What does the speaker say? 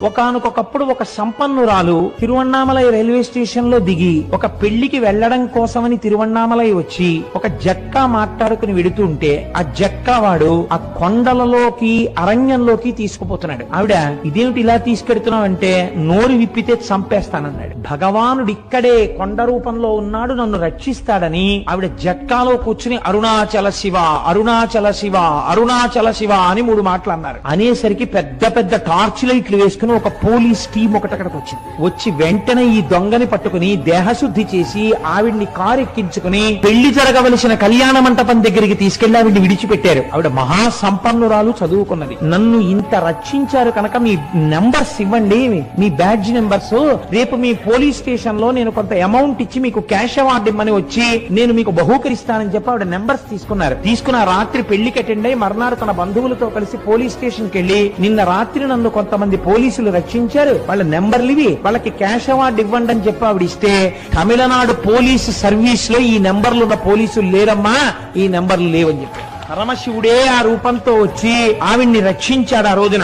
ఒకానొకప్పుడు ఒక సంపన్నురాలు Tiruvannamalai railway station లో దిగి ఒక పెళ్లికి వెళ్లడం కోసమని తిరువణ్ణామలై వచ్చి ఒక జక్కా మాట్లాడుకుని వెడుతుంటే ఆ జక్కా వాడు ఆ కొండలలోకి అరణ్యంలోకి తీసుకుపోతున్నాడు. ఆవిడ ఇదేమిటి ఇలా తీసుకెడుతున్నావు అంటే నోరు విప్పితే చంపేస్తానన్నాడు. భగవానుడు ఇక్కడే కొండ రూపంలో ఉన్నాడు, నన్ను రక్షిస్తాడని ఆవిడ జక్కాలో కూర్చుని అరుణాచల శివ అరుణాచల శివ అరుణాచల శివ అని 3 మాటలు అన్నారు. అనేసరికి పెద్ద పెద్ద టార్చ్ లైట్లు వేసుకుని ఒక పోలీస్ టీం ఒకటి అక్కడికి వచ్చింది. వచ్చి వెంటనే ఈ దొంగని పట్టుకుని దేహశుద్ధి చేసి ఆవిడ్ని కారు ఎక్కించుకుని పెళ్లి జరగవలసిన కళ్యాణ మంటపం దగ్గరికి తీసుకెళ్లి ఆవిడ్ని విడిచిపెట్టారు. ఆవిడ మహా సంపన్నురాలు, చదువుకున్నది. నన్ను ఇంత రక్షించారు కనుక మీ నెంబర్స్ ఇవ్వండి, మీ బ్యాడ్జ్ నెంబర్స్, రేపు మీ పోలీస్ స్టేషన్ లో నేను కొంత అమౌంట్ ఇచ్చి మీకు క్యాష్ అవార్డు ఇమ్మని వచ్చి నేను మీకు బహూకరిస్తానని చెప్పి ఆవిడ నెంబర్స్ తీసుకున్నారు. తీసుకున్న రాత్రి పెళ్లికి అటెండ్ అయి మర్నాడు తన బంధువులతో కలిసి పోలీస్ స్టేషన్ కి వెళ్లి నిన్న రాత్రి నన్ను కొంతమంది పోలీసులు రక్షించారు, వాళ్ళ నెంబర్లు ఇవి, వాళ్ళకి క్యాష్ అవార్డు ఇవ్వండి అని చెప్పి ఆవిడ ఇస్తే తమిళనాడు పోలీసు సర్వీస్ లో ఈ నెంబర్లు ఉన్న పోలీసులు లేరమ్మా, ఈ నెంబర్లు లేవని చెప్పారు. పరమశివుడే ఆ రూపంతో వచ్చి ఆవిడ్ని రక్షించాడు ఆ రోజున.